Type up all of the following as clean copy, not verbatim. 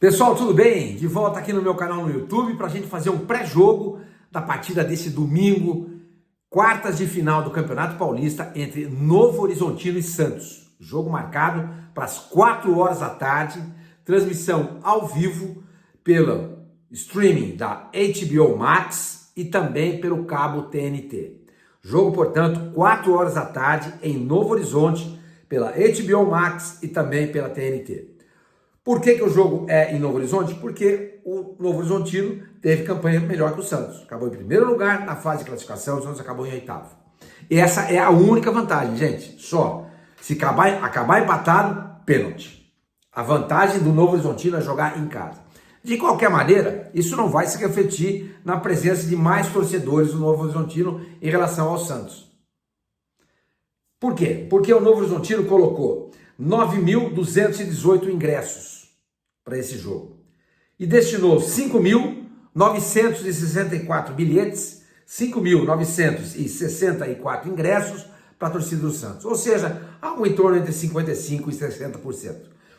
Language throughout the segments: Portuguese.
Pessoal, tudo bem? De volta aqui no meu canal no YouTube para a gente fazer um pré-jogo da partida desse domingo, quartas de final do Campeonato Paulista entre Novo Horizontino e Santos. Jogo marcado para as 4 horas da tarde, transmissão ao vivo pelo streaming da HBO Max e também pelo cabo TNT. Jogo, portanto, 4 horas da tarde em Novo Horizonte, pela HBO Max e também pela TNT. Por que o jogo é em Novo Horizonte? Porque o Novo Horizontino teve campanha melhor que o Santos. Acabou em primeiro lugar na fase de classificação, o Santos acabou em oitavo. E essa é a única vantagem, gente. Só. Se acabar empatado, pênalti. A vantagem do Novo Horizontino é jogar em casa. De qualquer maneira, isso não vai se refletir na presença de mais torcedores do Novo Horizontino em relação ao Santos. Por quê? Porque o Novo Horizontino colocou 9.218 ingressos para esse jogo e destinou 5.964 bilhetes, 5.964 ingressos para a torcida do Santos, ou seja, algo em torno entre 55% e 60%. O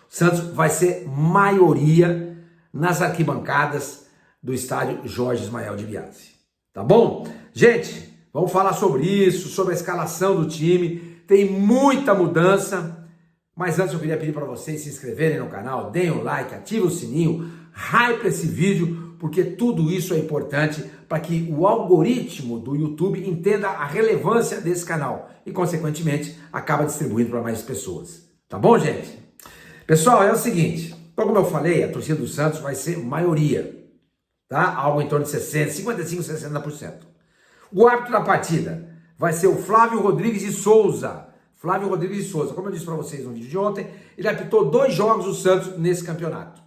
Santos vai ser maioria nas arquibancadas do estádio Jorge Ismael de Biasi. Tá bom? Gente, vamos falar sobre isso, sobre a escalação do time. Tem muita mudança. Mas antes eu queria pedir para vocês se inscreverem no canal, deem um like, ativem o sininho, hype esse vídeo, porque tudo isso é importante para que o algoritmo do YouTube entenda a relevância desse canal e, consequentemente, acaba distribuindo para mais pessoas. Tá bom, gente? Pessoal, é o seguinte, então, como eu falei, a torcida do Santos vai ser maioria, tá? Algo em torno de 60%, 55%, 60%. O árbitro da partida vai ser o Flávio Rodrigues de Souza. Flávio Rodrigues de Souza, como eu disse para vocês no vídeo de ontem, ele apitou 2 jogos do Santos nesse campeonato.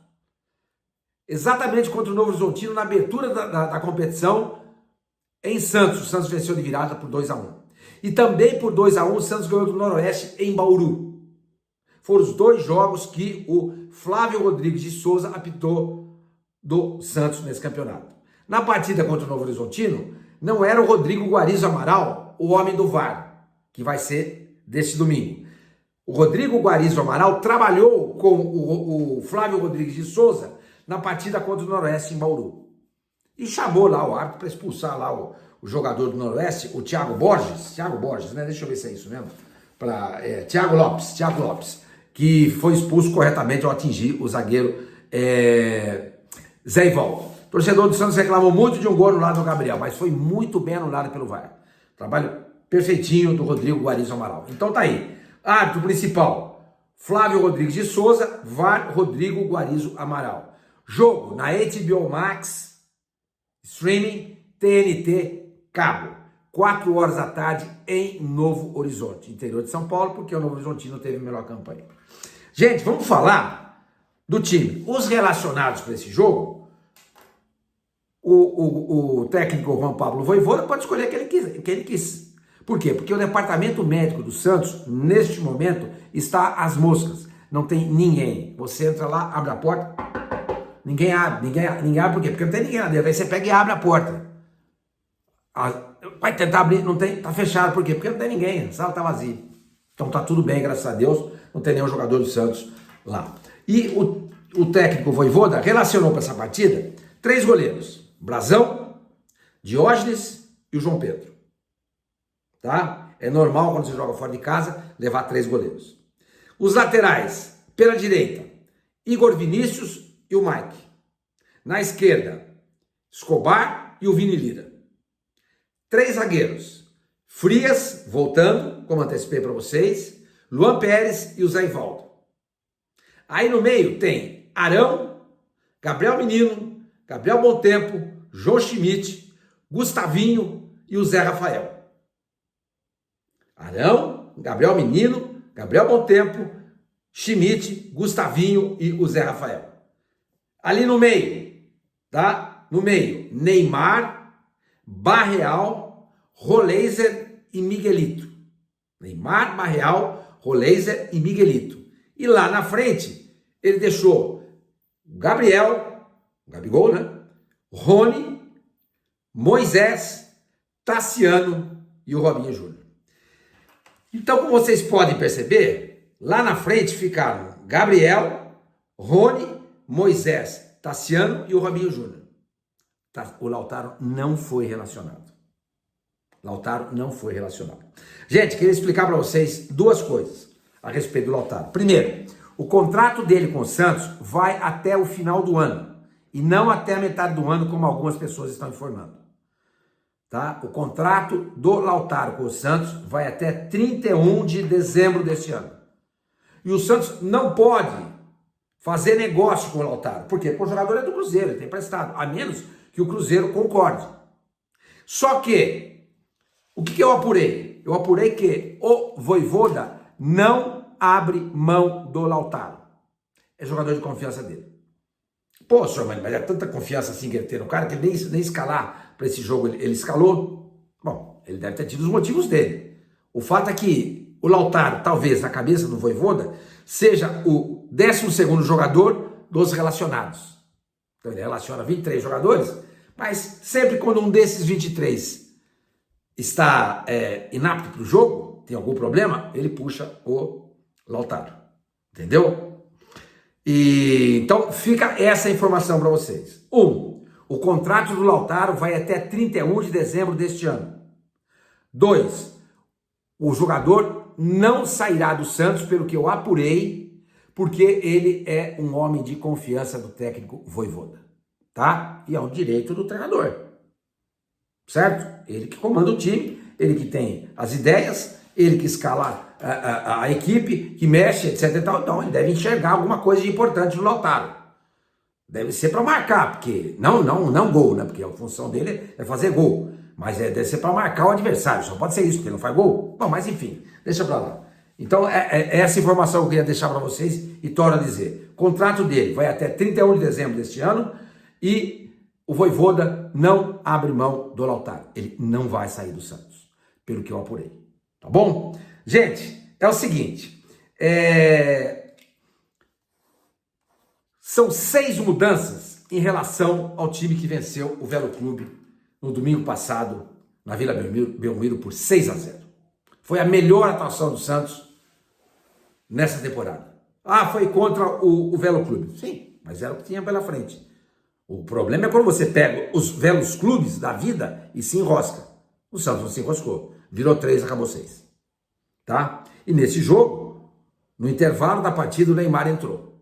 Exatamente contra o Novo Horizontino, na abertura da competição, em Santos. O Santos venceu de virada por 2-1. E também por 2-1, o Santos ganhou do Noroeste em Bauru. Foram os 2 jogos que o Flávio Rodrigues de Souza apitou do Santos nesse campeonato. Na partida contra o Novo Horizontino, não era o Rodrigo Guarizo Amaral, o homem do VAR, que vai ser deste domingo. O Rodrigo Guarizo Amaral trabalhou com o Flávio Rodrigues de Souza na partida contra o Noroeste em Bauru. E chamou lá o árbitro para expulsar lá o jogador do Noroeste, o Thiago Borges, né? Deixa eu ver se é isso mesmo. Thiago Lopes, que foi expulso corretamente ao atingir o zagueiro Zé Ivaldo. O torcedor do Santos reclamou muito de um gol no lado do Gabriel, mas foi muito bem anulado pelo VAR. Trabalho perfeitinho do Rodrigo Guarizo Amaral. Então tá aí. Árbitro principal, Flávio Rodrigues de Souza, VAR Rodrigo Guarizo Amaral. Jogo na HBO Max, streaming, TNT, cabo. 4 horas da tarde em Novo Horizonte, interior de São Paulo, porque o Novo Horizontino teve a melhor campanha. Gente, vamos falar do time. Os relacionados para esse jogo, o técnico Juan Pablo Vojvoda pode escolher quem ele quis. Por quê? Porque o departamento médico do Santos, neste momento, está às moscas. Não tem ninguém. Você entra lá, abre a porta, ninguém abre por quê? Porque não tem ninguém lá dentro. Aí você pega e abre a porta. Vai tentar abrir, não tem, tá fechado. Por quê? Porque não tem ninguém, a sala tá vazia. Então tá tudo bem, graças a Deus, não tem nenhum jogador do Santos lá. E o técnico Vojvoda relacionou para essa partida 3 goleiros. Brasão, Diógenes e o João Pedro. Tá? É normal quando você joga fora de casa levar 3 goleiros. Os laterais, pela direita, Igor Vinícius e o Mike. Na esquerda, Escobar e o Vini Lira. 3 zagueiros, Frias, voltando, como antecipei para vocês, Luan Pérez e o Zé Ivaldo. Aí no meio tem Arão, Gabriel Menino, Gabriel Bontempo, João Schmidt, Gustavinho e o Zé Rafael. Arão, Gabriel Menino, Gabriel Bontempo, Schmidt, Gustavinho e o Zé Rafael. Ali no meio, tá? No meio, Neymar, Barreal, Roleiser e Miguelito. Neymar, Barreal, Roleiser e Miguelito. E lá na frente, ele deixou o Gabriel, o Gabigol, né? Rony, Moisés, Tassiano e o Robinho Júnior. Então, como vocês podem perceber, lá na frente ficaram Gabriel, Rony, Moisés, Tassiano e o Robinho Júnior. O Lautaro não foi relacionado. Lautaro não foi relacionado. Gente, queria explicar para vocês duas coisas a respeito do Lautaro. Primeiro, o contrato dele com o Santos vai até o final do ano e não até a metade do ano, como algumas pessoas estão informando. Tá? O contrato do Lautaro com o Santos vai até 31 de dezembro deste ano. E o Santos não pode fazer negócio com o Lautaro. Por quê? Porque o jogador é do Cruzeiro, ele tem emprestado, a menos que o Cruzeiro concorde. Só que, o que eu apurei? Eu apurei que o Vojvoda não abre mão do Lautaro. É jogador de confiança dele. Pô, senhor, mas é tanta confiança assim que ele tem no cara que ele nem escalar para esse jogo ele escalou. Bom, ele deve ter tido os motivos dele. O fato é que o Lautaro, talvez, na cabeça do Vojvoda, seja o 12º jogador dos relacionados. Então ele relaciona 23 jogadores, mas sempre quando um desses 23 está inapto para o jogo, tem algum problema, ele puxa o Lautaro. Entendeu? E então fica essa informação para vocês. O contrato do Lautaro vai até 31 de dezembro deste ano. 2, o jogador não sairá do Santos, pelo que eu apurei, porque ele é um homem de confiança do técnico Vojvoda, tá? E é um direito do treinador, certo? Ele que comanda o time, ele que tem as ideias, ele que escala a equipe, que mexe, etc e tal. Então ele deve enxergar alguma coisa de importante no Lautaro. Deve ser para marcar, porque não gol, né? Porque a função dele é fazer gol. Mas deve ser para marcar o adversário. Só pode ser isso, porque ele não faz gol. Bom, mas enfim, deixa para lá. Então é essa informação que eu queria deixar para vocês e torno a dizer. O contrato dele vai até 31 de dezembro deste ano e o Vojvoda não abre mão do Lautaro. Ele não vai sair do Santos, pelo que eu apurei. Tá bom? Gente, é o seguinte. São 6 mudanças em relação ao time que venceu o Velo Clube no domingo passado, na Vila Belmiro, por 6-0. Foi a melhor atuação do Santos nessa temporada. Foi contra o Velo Clube. Sim, mas era o que tinha pela frente. O problema é quando você pega os Velos Clubes da vida e se enrosca. O Santos não se enroscou. Virou 3, acabou 6. Tá? E nesse jogo, no intervalo da partida, o Neymar entrou.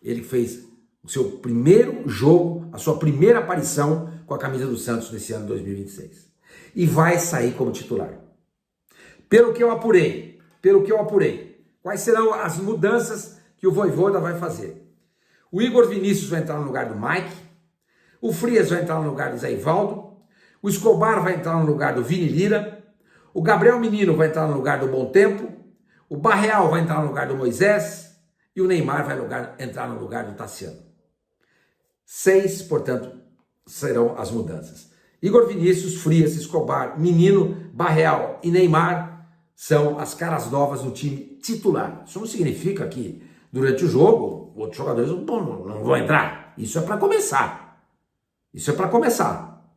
Ele fez o seu primeiro jogo, a sua primeira aparição com a camisa do Santos nesse ano de 2026. E vai sair como titular. Pelo que eu apurei, quais serão as mudanças que o Vojvoda vai fazer? O Igor Vinícius vai entrar no lugar do Mike, o Frias vai entrar no lugar do Zé Ivaldo, o Escobar vai entrar no lugar do Vini Lira, o Gabriel Menino vai entrar no lugar do Bom Tempo, o Barreal vai entrar no lugar do Moisés e o Neymar vai entrar no lugar do Tassiano. 6, portanto, serão as mudanças. Igor Vinícius, Frias, Escobar, Menino, Barreal e Neymar são as caras novas do time titular. Isso não significa que durante o jogo outros jogadores não vão entrar. Isso é para começar.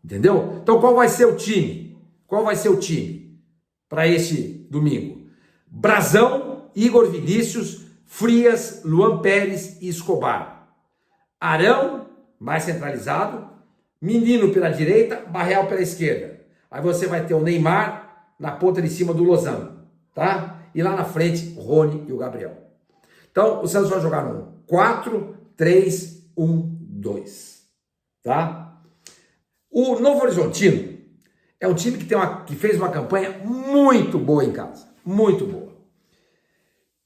Entendeu? Então qual vai ser o time? Para este domingo? Brazão, Igor Vinícius, Frias, Luan Pérez e Escobar. Arão, mais centralizado. Menino pela direita, Barreal pela esquerda. Aí você vai ter o Neymar na ponta de cima do Lozano, tá? E lá na frente, Rony e o Gabriel. Então, o Santos vai jogar no 4-3-1-2, tá? O Novo Horizontino é um time que fez uma campanha muito boa em casa, muito boa.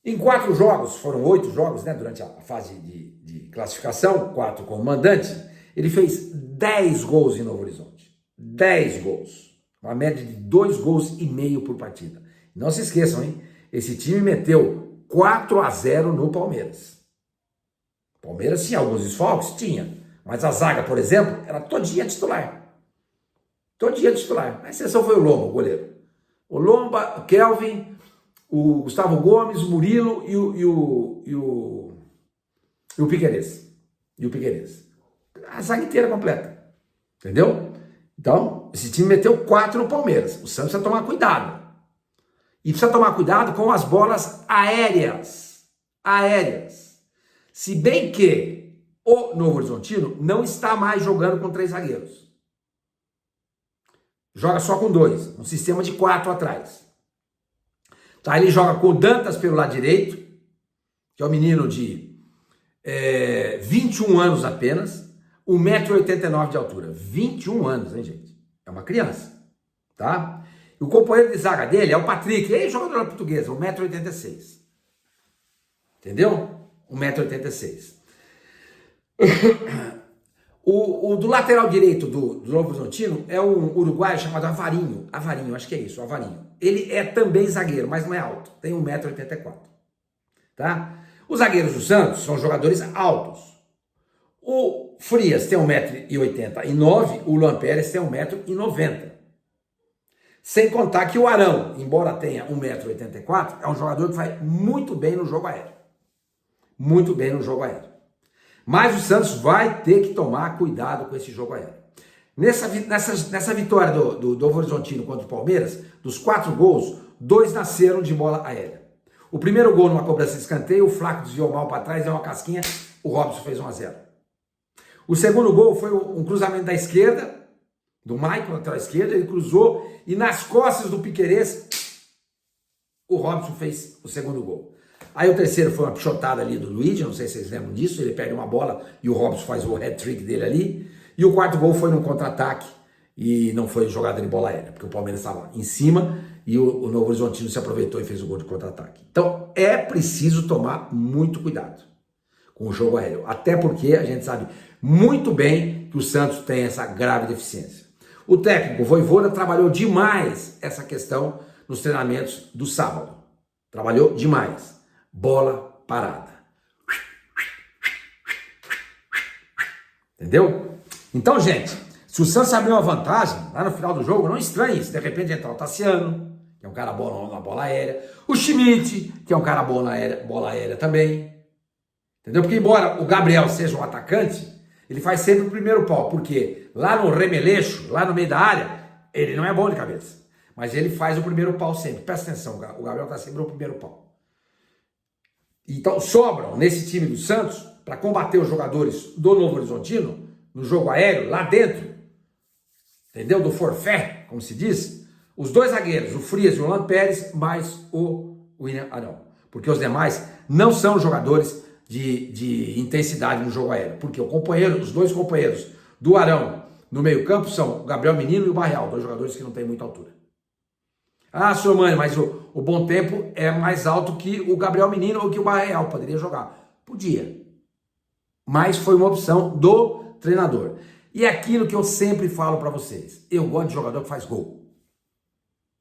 Em 4 jogos, foram 8 jogos, né, durante a fase de classificação, 4 como mandante, ele fez 10 gols em Novo Horizonte. 10 gols. Uma média de 2,5 gols por partida. Não se esqueçam, hein? Esse time meteu 4-0 no Palmeiras. O Palmeiras tinha alguns desfalques? Tinha. Mas a zaga, por exemplo, era todinha titular. A exceção foi o Lomba, o goleiro. O Lomba, o Kelvin, o Gustavo Gomes, o Murilo e o Piquerez. A zaga inteira completa. Entendeu? Então, esse time meteu 4 no Palmeiras. O Santos precisa tomar cuidado. E precisa tomar cuidado com as bolas aéreas. Se bem que o Novo Horizontino não está mais jogando com 3 zagueiros. Joga só com 2, um sistema de 4 atrás. Tá, ele joga com o Dantas pelo lado direito, que é um menino de 21 anos apenas, 1,89 m de altura. 21 anos, hein, gente? É uma criança, tá? E o companheiro de zaga dele é o Patrick, ele é jogador português, 1,86 m. Entendeu? 1,86 m. O do lateral direito do Novo Horizontino é um uruguaio chamado Avarinho. Avarinho, acho que é isso, Avarinho. Ele é também zagueiro, mas não é alto. Tem 1,84 m. Tá? Os zagueiros do Santos são jogadores altos. O Frias tem 1,89 m, o Luan Pérez tem 1,90 m. Sem contar que o Arão, embora tenha 1,84 m, é um jogador que vai muito bem no jogo aéreo. Muito bem no jogo aéreo. Mas o Santos vai ter que tomar cuidado com esse jogo aéreo. Nessa vitória do Novo Horizontino contra o Palmeiras, dos 4 gols, 2 nasceram de bola aérea. O primeiro gol numa cobrança de escanteio, o Flaco desviou mal para trás, deu uma casquinha, o Robson fez 1-0. O segundo gol foi um cruzamento da esquerda, do Maicon, lateral esquerda, ele cruzou e nas costas do Piquerez, o Robson fez o segundo gol. Aí o terceiro foi uma pichotada ali do Luigi, não sei se vocês lembram disso, ele perde uma bola e o Robson faz o hat-trick dele ali. E o quarto gol foi num contra-ataque e não foi jogada de bola aérea, porque o Palmeiras estava em cima e o Novo Horizontino se aproveitou e fez o gol de contra-ataque. Então é preciso tomar muito cuidado com o jogo aéreo, até porque a gente sabe muito bem que o Santos tem essa grave deficiência. O técnico Vojvoda trabalhou demais essa questão nos treinamentos do sábado. Trabalhou demais. Bola parada. Entendeu? Então, gente, se o Santos abrir uma vantagem lá no final do jogo, não estranhe se de repente entrar o Tassiano, que é um cara bom na bola aérea, o Schmidt, que é um cara bom na bola aérea também. Entendeu? Porque embora o Gabriel seja um atacante, ele faz sempre o primeiro pau, porque lá no remeleixo, lá no meio da área, ele não é bom de cabeça. Mas ele faz o primeiro pau sempre. Presta atenção, o Gabriel está sempre no primeiro pau. Então sobram nesse time do Santos, para combater os jogadores do Novo Horizontino, no jogo aéreo, lá dentro, entendeu? Do forfé, como se diz, os 2 zagueiros, o Frias e o Luan Pérez, mais o William Arão. Porque os demais não são jogadores de intensidade no jogo aéreo. Porque os 2 companheiros do Arão no meio campo são o Gabriel Menino e o Barreal, 2 jogadores que não têm muita altura. Ah, senhor Mano, mas o Bom Tempo é mais alto que o Gabriel Menino ou que o Barreal, poderia jogar. Podia. Mas foi uma opção do treinador. E é aquilo que eu sempre falo para vocês. Eu gosto de jogador que faz gol.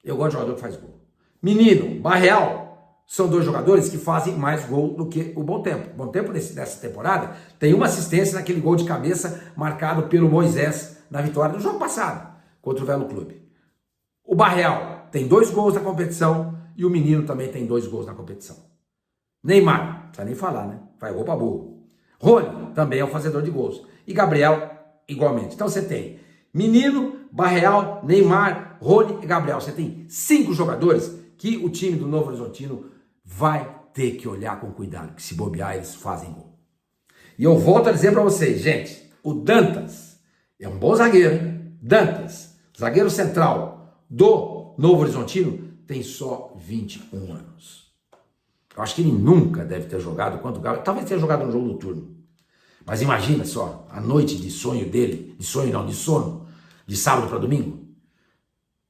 Eu gosto de jogador que faz gol. Menino, Barreal, são 2 jogadores que fazem mais gol do que o Bom Tempo. O Bom Tempo nessa temporada tem uma assistência naquele gol de cabeça marcado pelo Moisés na vitória do jogo passado contra o Velo Clube. O Barreal tem 2 gols na competição e o Menino também tem 2 gols na competição. Neymar, não precisa nem falar, né? Faz gol pra burro. Rony também é um fazedor de gols. E Gabriel, igualmente. Então você tem Menino, Barreal, Neymar, Rony e Gabriel. Você tem 5 jogadores que o time do Novo Horizontino vai ter que olhar com cuidado, que se bobear eles fazem gol. E eu volto a dizer para vocês, gente, o Dantas é um bom zagueiro, hein? Dantas, zagueiro central do Novo Horizontino, tem só 21 anos. Eu acho que ele nunca deve ter jogado quanto o Gabriel. Talvez tenha jogado no jogo noturno. Mas imagina só, a noite de sonho dele, de sono, de sábado para domingo.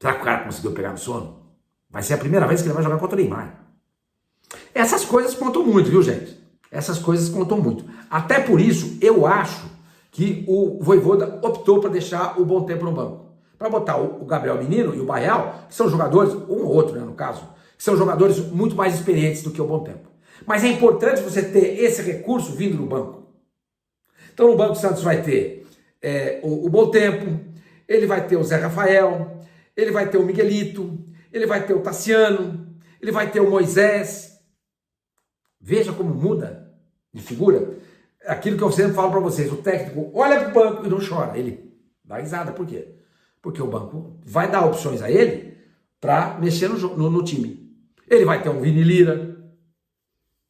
Será que o cara conseguiu pegar no sono? Vai ser a primeira vez que ele vai jogar contra o Neymar. Essas coisas contam muito, viu, gente? Essas coisas contam muito. Até por isso, eu acho que o Vojvoda optou para deixar o Bom Tempo no banco. Para botar o Gabriel Menino e o Barreal, que são jogadores, um ou outro, né, no caso, que são jogadores muito mais experientes do que o Bom Tempo. Mas é importante você ter esse recurso vindo no banco. Então no banco o Santos vai ter o Bom Tempo, ele vai ter o Zé Rafael, ele vai ter o Miguelito, ele vai ter o Tassiano, ele vai ter o Moisés. Veja como muda de figura. Aquilo que eu sempre falo para vocês, o técnico olha para o banco e não chora, ele dá risada. Por quê? Porque o banco vai dar opções a ele para mexer no time. Ele vai ter um Vini Lira,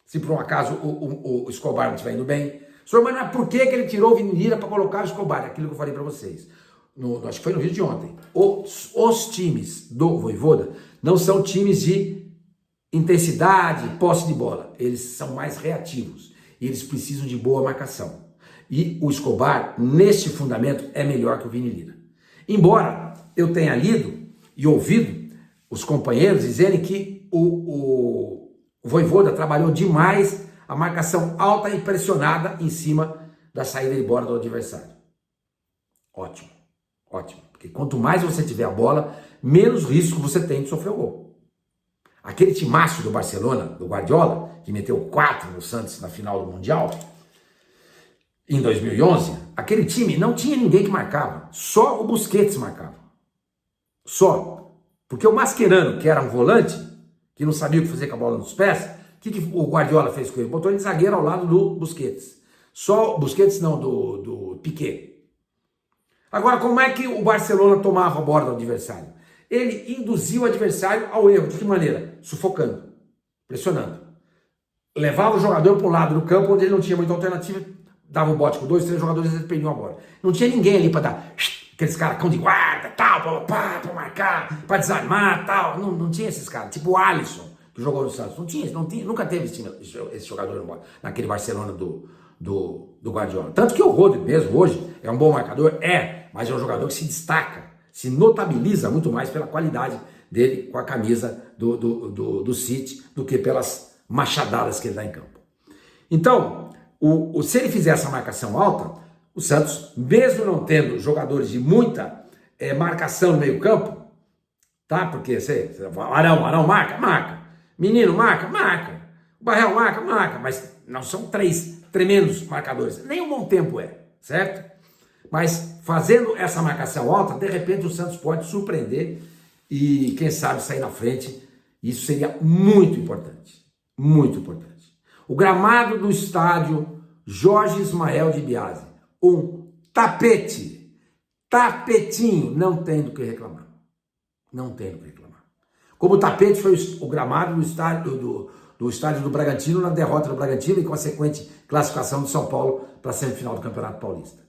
se por um acaso o Escobar não estiver indo bem. Senhor, mas por que ele tirou o Vini Lira para colocar o Escobar? Aquilo que eu falei para vocês. Acho que foi no vídeo de ontem. Os times do Vojvoda não são times de intensidade, posse de bola. Eles são mais reativos. E eles precisam de boa marcação. E o Escobar, neste fundamento, é melhor que o Vini Lira. Embora eu tenha lido e ouvido os companheiros dizerem que o Vojvoda trabalhou demais a marcação alta e pressionada em cima da saída de bola do adversário. Ótimo, ótimo. Porque quanto mais você tiver a bola, menos risco você tem de sofrer o gol. Aquele timaço do Barcelona, do Guardiola, que meteu 4 no Santos na final do Mundial, em 2011, aquele time não tinha ninguém que marcava. Só o Busquets marcava. Só. Porque o Mascherano, que era um volante, que não sabia o que fazer com a bola nos pés, o que o Guardiola fez com ele? Botou ele de zagueiro ao lado do Busquets. Só, Busquets não, do Piqué. Agora, como é que o Barcelona tomava a bola do adversário? Ele induzia o adversário ao erro. De que maneira? Sufocando, pressionando. Levava o jogador para um lado do campo onde ele não tinha muita alternativa, dava um bote com 2, 3 jogadores e eles perdiam a bola. Não tinha ninguém ali para dar aqueles caras cão de guarda, tal, para marcar, para desarmar, tal. Não tinha esses caras. Tipo o Alisson, que jogou no Santos. Não tinha, nunca teve esse jogador naquele Barcelona do Guardiola. Tanto que o Rodri mesmo hoje é um bom marcador, mas é um jogador que se destaca, se notabiliza muito mais pela qualidade dele com a camisa do City do que pelas machadadas que ele dá em campo. Então, se ele fizer essa marcação alta, o Santos, mesmo não tendo jogadores de muita marcação no meio campo, tá? Porque Arão marca. Menino marca. O Barrel marca, mas não são 3 tremendos marcadores. Nem o bom tempo certo? Mas fazendo essa marcação alta, de repente o Santos pode surpreender e, quem sabe, sair na frente. Isso seria muito importante. Muito importante. O gramado do estádio Jorge Ismael de Biasi, um tapetinho, não tem do que reclamar. Não tem do que reclamar. Como o tapete foi o gramado do estádio do Bragantino na derrota do Bragantino e consequente classificação do São Paulo para a semifinal do Campeonato Paulista.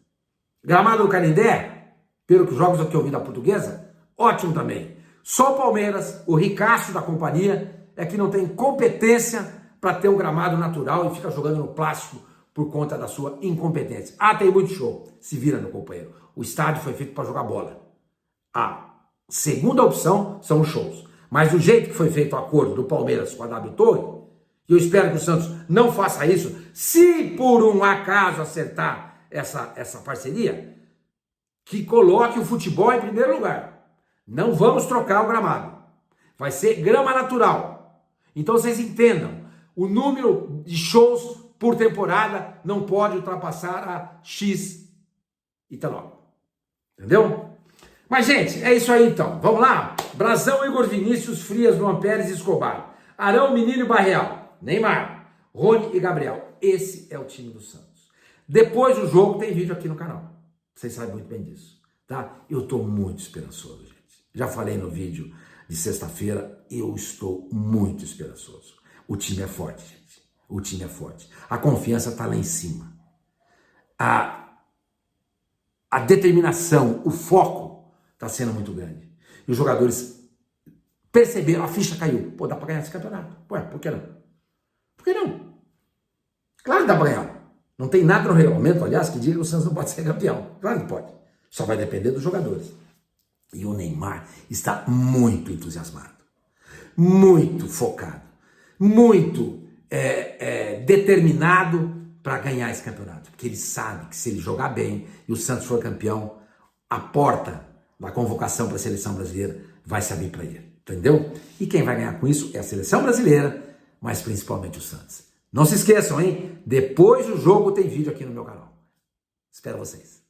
Gramado do Canindé, pelos jogos que eu vi da Portuguesa, ótimo também. Só o Palmeiras, o ricaço da companhia, é que não tem competência para ter um gramado natural e fica jogando no plástico por conta da sua incompetência. Tem muito show. Se vira, meu companheiro. O estádio foi feito para jogar bola. A segunda opção são os shows. Mas do jeito que foi feito o acordo do Palmeiras com a W Torre, e eu espero que o Santos não faça isso, se por um acaso acertar essa parceria, que coloque o futebol em primeiro lugar. Não vamos trocar o gramado. Vai ser grama natural. Então vocês entendam, o número de shows por temporada não pode ultrapassar a X e tal. Entendeu? Mas, gente, é isso aí então. Vamos lá? Brasão, Igor Vinícius, Frias, Luan Pérez e Escobar. Arão, Menino e Barreal. Neymar, Rony e Gabriel. Esse é o time do Santos. Depois do jogo tem vídeo aqui no canal. Vocês sabem muito bem disso, tá? Eu estou muito esperançoso, gente. Já falei no vídeo de sexta-feira, eu estou muito esperançoso. O time é forte, gente. O time é forte. A confiança está lá em cima. A determinação, o foco está sendo muito grande. E os jogadores perceberam, a ficha caiu. Pô, dá para ganhar esse campeonato. Ué, por que não? Por que não? Claro que dá para ganhar. Não tem nada no regulamento, aliás, que diga que o Santos não pode ser campeão. Claro que pode. Só vai depender dos jogadores. E o Neymar está muito entusiasmado. Muito focado. Muito determinado para ganhar esse campeonato. Porque ele sabe que se ele jogar bem e o Santos for campeão, a porta da convocação para a seleção brasileira vai se abrir para ele. Entendeu? E quem vai ganhar com isso é a seleção brasileira, mas principalmente o Santos. Não se esqueçam, hein? Depois do jogo tem vídeo aqui no meu canal. Espero vocês.